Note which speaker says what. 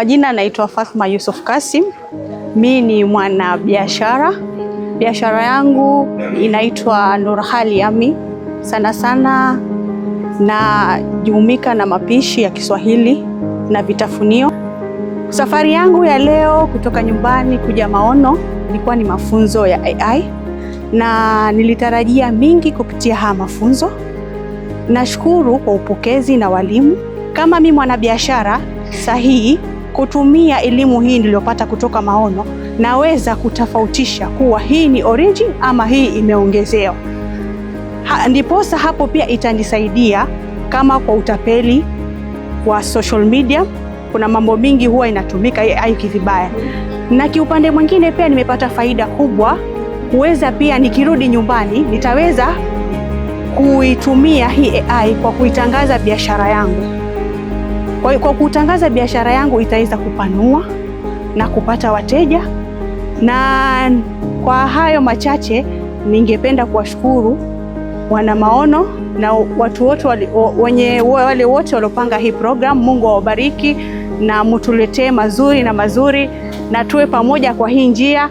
Speaker 1: Jina naitwa Fatma Yusuf Kasim. Mimi ni mwanabiashara. Biashara yangu inaitwa Nurhali Yummy. Sana sana najumika na mapishi ya Kiswahili na vitafunio. Safari yangu ya leo kutoka nyumbani kuja Maono ilikuwa ni mafunzo ya AI na nilitarajia mingi kupitia haya mafunzo. Nashukuru kwa upokezi na walimu. Kama mimi mwanabiashara sahihi kutumia elimu hii niliyopata kutoka Maono, naweza kutofautisha kuwa hii ni origin ama hii imeongezewa. Ndiposa hapo pia itanisaidia kama kwa utapeli wa social media, kuna mambo mingi huwa inatumika AI kivibaya. Na kiupande mwingine pia nimepata faida kubwa, kuweza pia nikirudi nyumbani nitaweza kuitumia hii AI kwa kuitangaza biashara yangu. Kwa kutangaza biashara yangu itaweza kupanua na kupata wateja. Na kwa hayo machache ningependa kuwashukuru wana Maono na watu wote wale wote waliopanga hii program. Mungu awabariki na mtuletee mazuri na tuwe pamoja kwa hii njia.